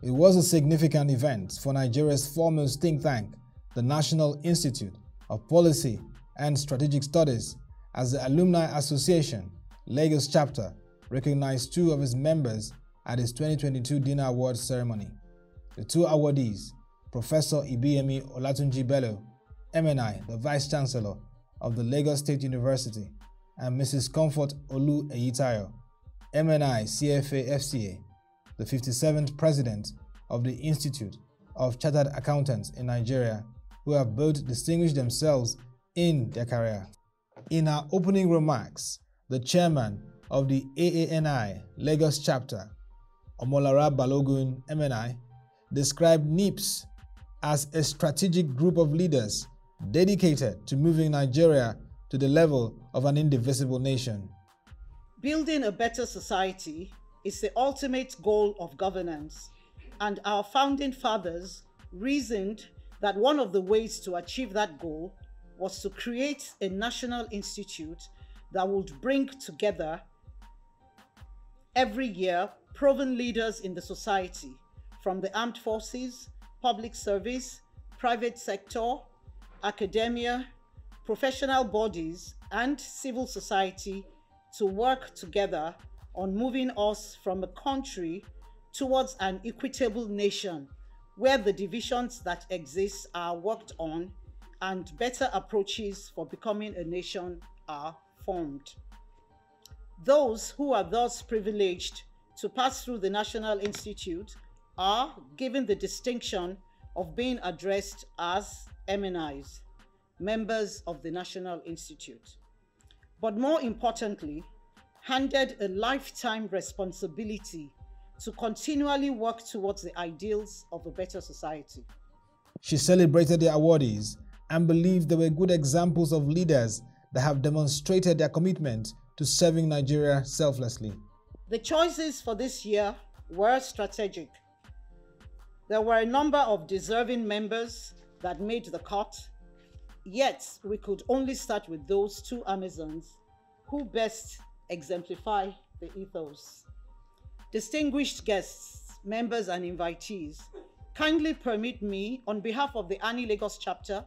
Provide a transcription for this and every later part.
It was a significant event for Nigeria's foremost think tank, the National Institute of Policy and Strategic Studies, as the Alumni Association, Lagos chapter, recognized two of its members at its 2022 dinner awards ceremony. The two awardees, Professor Ibiyemi Olatunji-Bello, MNI, the Vice-Chancellor of the Lagos State University, and Mrs. Comfort Olu Eyitayo, MNI CFA FCA, the 57th President of the Institute of Chartered Accountants in Nigeria, who have both distinguished themselves in their career. In her opening remarks, the chairman of the AANI Lagos chapter, Omolara Balogun, MNI, described NIPSS as a strategic group of leaders dedicated to moving Nigeria to the level of an indivisible nation. Building a better society is the ultimate goal of governance, and our founding fathers reasoned that one of the ways to achieve that goal was to create a national institute that would bring together every year proven leaders in the society, from the armed forces, public service, private sector, academia, professional bodies, and civil society to work together on moving us from a country towards an equitable nation where the divisions that exist are worked on and better approaches for becoming a nation are formed. Those who are thus privileged to pass through the National Institute are given the distinction of being addressed as MNIs, members of the National Institute. But more importantly, handed a lifetime responsibility to continually work towards the ideals of a better society. She celebrated the awardees and believed they were good examples of leaders that have demonstrated their commitment to serving Nigeria selflessly. The choices for this year were strategic. There were a number of deserving members that made the cut, yet we could only start with those two Amazons who best exemplify the ethos. Distinguished guests, members and invitees, kindly permit me, on behalf of the AANI Lagos chapter,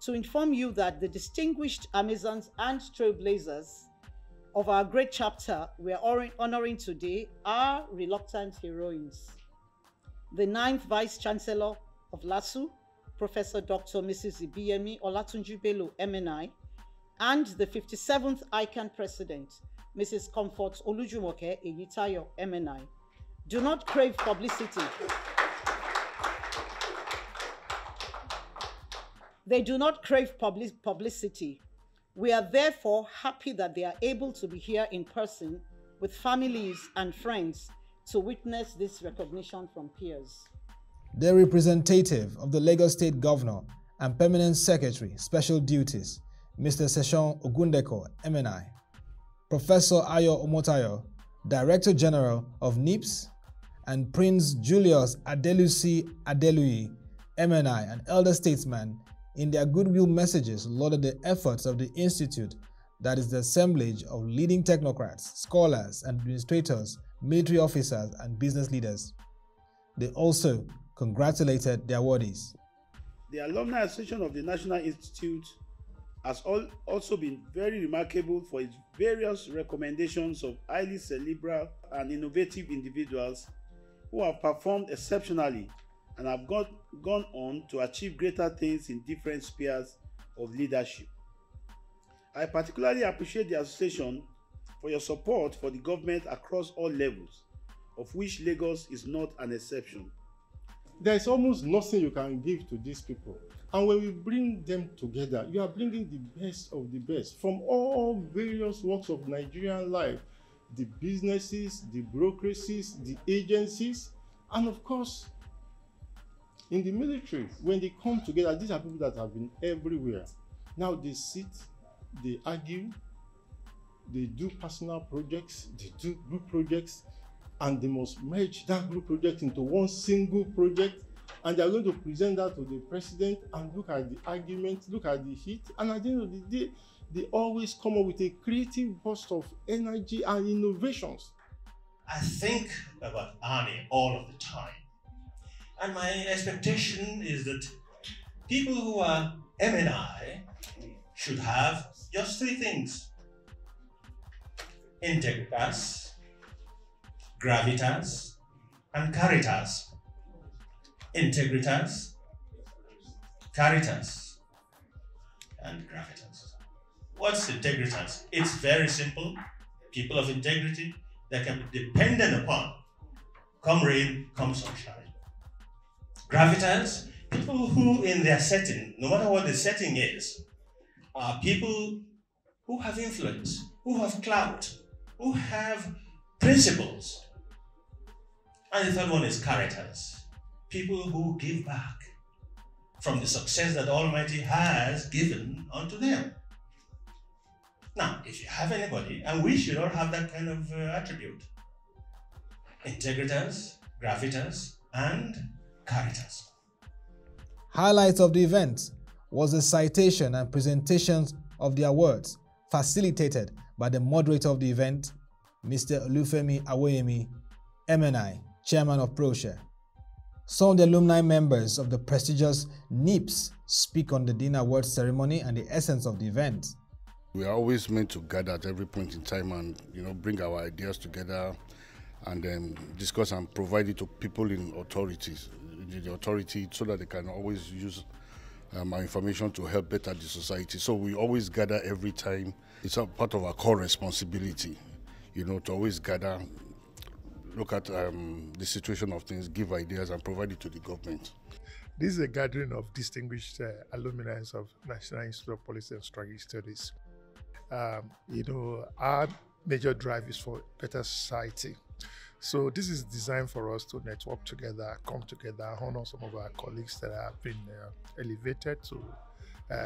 to inform you that the distinguished Amazons and trailblazers of our great chapter we are honoring today are reluctant heroines. The 9th Vice-Chancellor of LASU, Professor Dr. Mrs. Ibiyemi Olatunji-Bello, MNI, and the 57th ICAN President, Mrs. Comfort Olujumoke Eyitayo, MNI, do not crave publicity. They do not crave publicity. We are therefore happy that they are able to be here in person with families and friends to witness this recognition from peers. The representative of the Lagos State Governor and Permanent Secretary, Special Duties, Mr. Session Ogundeko, MNI, Professor Ayo Omotayo, Director-General of NIPSS, and Prince Julius Adelusi Adeluyi, MNI, an elder statesman, in their goodwill messages lauded the efforts of the Institute, that is the assemblage of leading technocrats, scholars, administrators, military officers, and business leaders. They also congratulated the awardees. The Alumni Association of the National Institute has also been very remarkable for its various recommendations of highly cerebral and innovative individuals who have performed exceptionally and have gone on to achieve greater things in different spheres of leadership. I particularly appreciate the association for your support for the government across all levels, of which Lagos is not an exception. there's almost nothing you can give to these people. And when we bring them together, you are bringing the best of the best from all various walks of Nigerian life, the businesses, the bureaucracies, the agencies, and of course, in the military, when they come together, these are people that have been everywhere. Now they sit, they argue, they do personal projects, they do group projects, and they must merge that group project into one single project, and they are going to present that to the president and look at the argument, look at the heat, and at the end of the day, they always come up with a creative burst of energy and innovations. I think about AANI all of the time. And my expectation is that people who are MNI should have just three things: integritas, gravitas, and caritas. Integritas, caritas, and gravitas. What's integritas? It's very simple. People of integrity that can be depended upon, come rain, come sunshine. Gravitas, people who in their setting, no matter what the setting is, are people who have influence, who have clout, who have principles. And the third one is caritas, people who give back from the success that Almighty has given unto them. Now, if you have anybody, and we should all have that kind of attribute: integritas, gravitas, and caritas. Highlights of the event was the citation and presentations of the awards facilitated by the moderator of the event, Mr. Olufemi Awoyemi, MNI, Chairman of Proshare. Some of the alumni members of the prestigious NIPSS speak on the dinner awards ceremony and the essence of the event. We are always meant to gather at every point in time and bring our ideas together and then discuss and provide it to people in authorities, the authority, so that they can always use our information to help better the society. So we always gather every time. It's a part of our core responsibility, to always gather, look at the situation of things, give ideas and provide it to the government. This is a gathering of distinguished alumni of National Institute of Policy and Strategic Studies. Our major drive is for better society. So this is designed for us to network together, come together, honor some of our colleagues that have been elevated to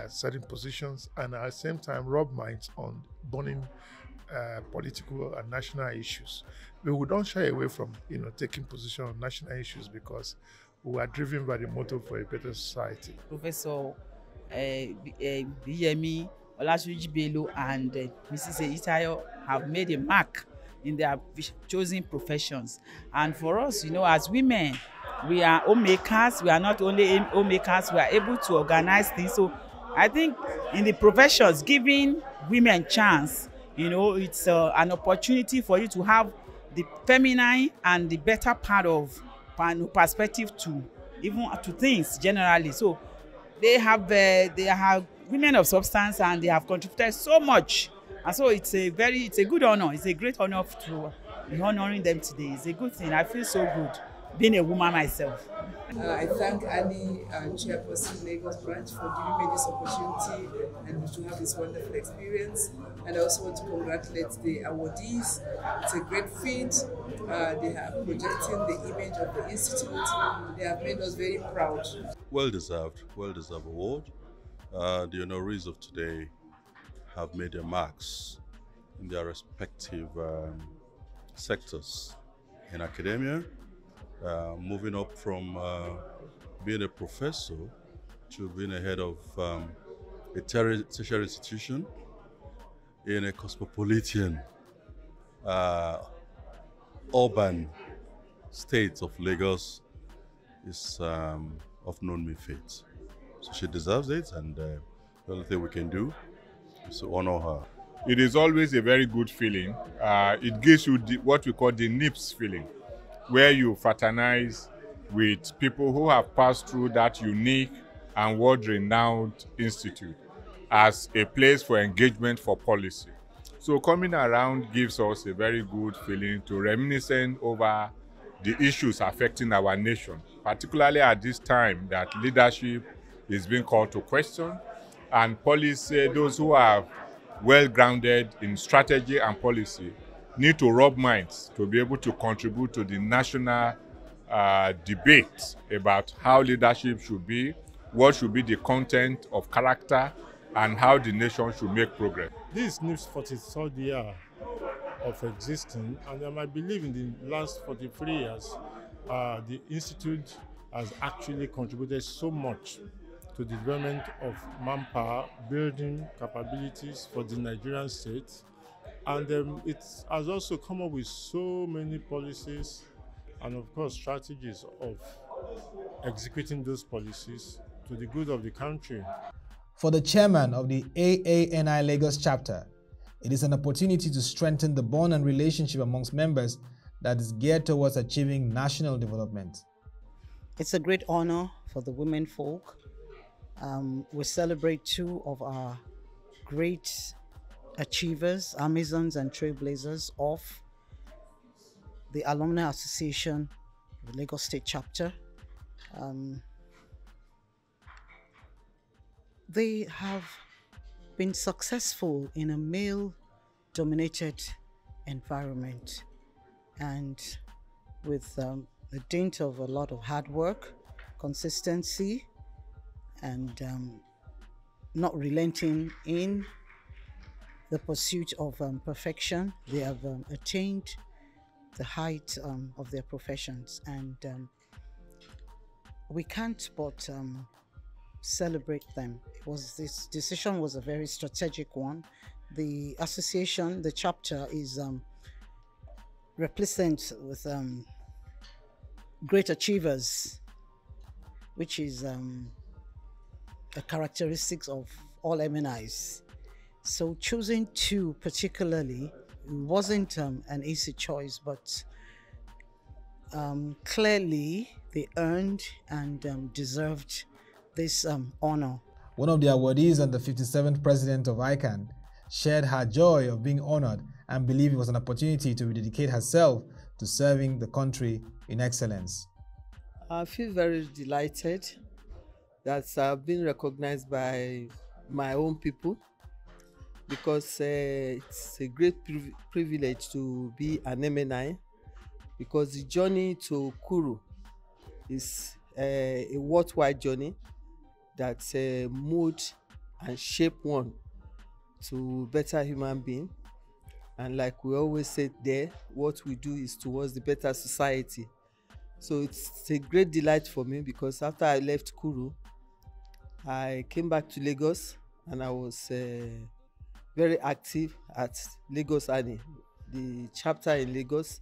certain positions, and at the same time rub minds on burning political and national issues. We don't shy away from taking position on national issues because we are driven by the motto for a better society. Professor Ibiyemi Olatunji-Bello and Mrs. Eyitayo have made a mark in their chosen professions. And for us, as women, we are homemakers. We are not only homemakers, we are able to organize things. So I think in the professions, giving women chance, it's an opportunity for you to have the feminine and the better part of perspective to even to things generally. So they have women of substance and they have contributed so much. And so it's a good honor. It's a great honor to be honoring them today. It's a good thing. I feel so good being a woman myself. I thank AANI Chairperson Lagos branch for giving me this opportunity and to have this wonderful experience. And I also want to congratulate the awardees. It's a great feat. They are projecting the image of the institute. They have made us very proud. Well-deserved award. The honorees of today have made their marks in their respective sectors in academia, moving up from being a professor to being a head of a tertiary institution in a cosmopolitan urban state of Lagos is of known feat. So she deserves it, and the only thing we can do is to honor her. It is always a very good feeling. It gives you what we call the NIPSS feeling, where you fraternize with people who have passed through that unique and world-renowned institute as a place for engagement for policy. So coming around gives us a very good feeling to reminiscence over the issues affecting our nation, particularly at this time that leadership is being called to question, and policy, those who are well-grounded in strategy and policy need to rub minds to be able to contribute to the national debate about how leadership should be, what should be the content of character, and how the nation should make progress. This is NIPSS 43rd year of existing, and I believe in the last 43 years, the Institute has actually contributed so much to the development of manpower, building capabilities for the Nigerian state, and it has also come up with so many policies and, of course, strategies of executing those policies to the good of the country. For the chairman of the AANI Lagos chapter, it is an opportunity to strengthen the bond and relationship amongst members that is geared towards achieving national development. It's a great honor for the women folk. We celebrate two of our great achievers, Amazons and trailblazers of the Alumni Association, the Lagos State chapter. They have been successful in a male-dominated environment, and with the dint of a lot of hard work, consistency, and not relenting in the pursuit of perfection, they have attained the height of their professions, and we can't but celebrate them. This decision was a very strategic one. The association, the chapter, is replaced with great achievers, which is a characteristics of all MNIs. So choosing two particularly wasn't an easy choice, but clearly they earned and deserved this honor. One of the awardees and the 57th president of ICAN shared her joy of being honored and believed it was an opportunity to rededicate herself to serving the country in excellence. I feel very delighted that I've been recognized by my own people, because it's a great privilege to be an MNI, because the journey to Kuru is a worthwhile journey that mold and shape one to better human being. And like we always say there, what we do is towards the better society. So it's a great delight for me, because after I left Kuru, I came back to Lagos, and I was very active at Lagos AANI, the chapter in Lagos.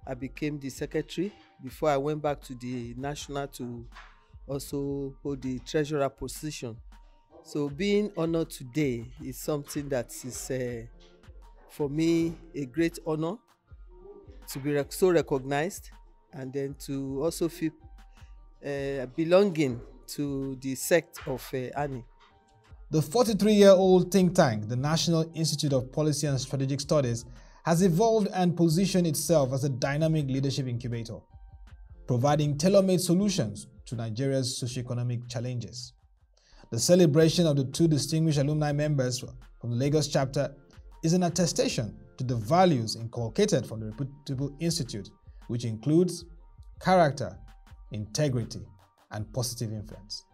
I became the secretary before I went back to the national to also hold the treasurer position. So being honored today is something that is for me a great honor to be so recognized, and then to also feel belonging to the sect of AANI. The 43-year-old think tank, the National Institute of Policy and Strategic Studies, has evolved and positioned itself as a dynamic leadership incubator, providing tailor-made solutions to Nigeria's socioeconomic challenges. The celebration of the two distinguished alumni members from the Lagos chapter is an attestation to the values inculcated from the reputable institute, which includes character, integrity, and positive influence.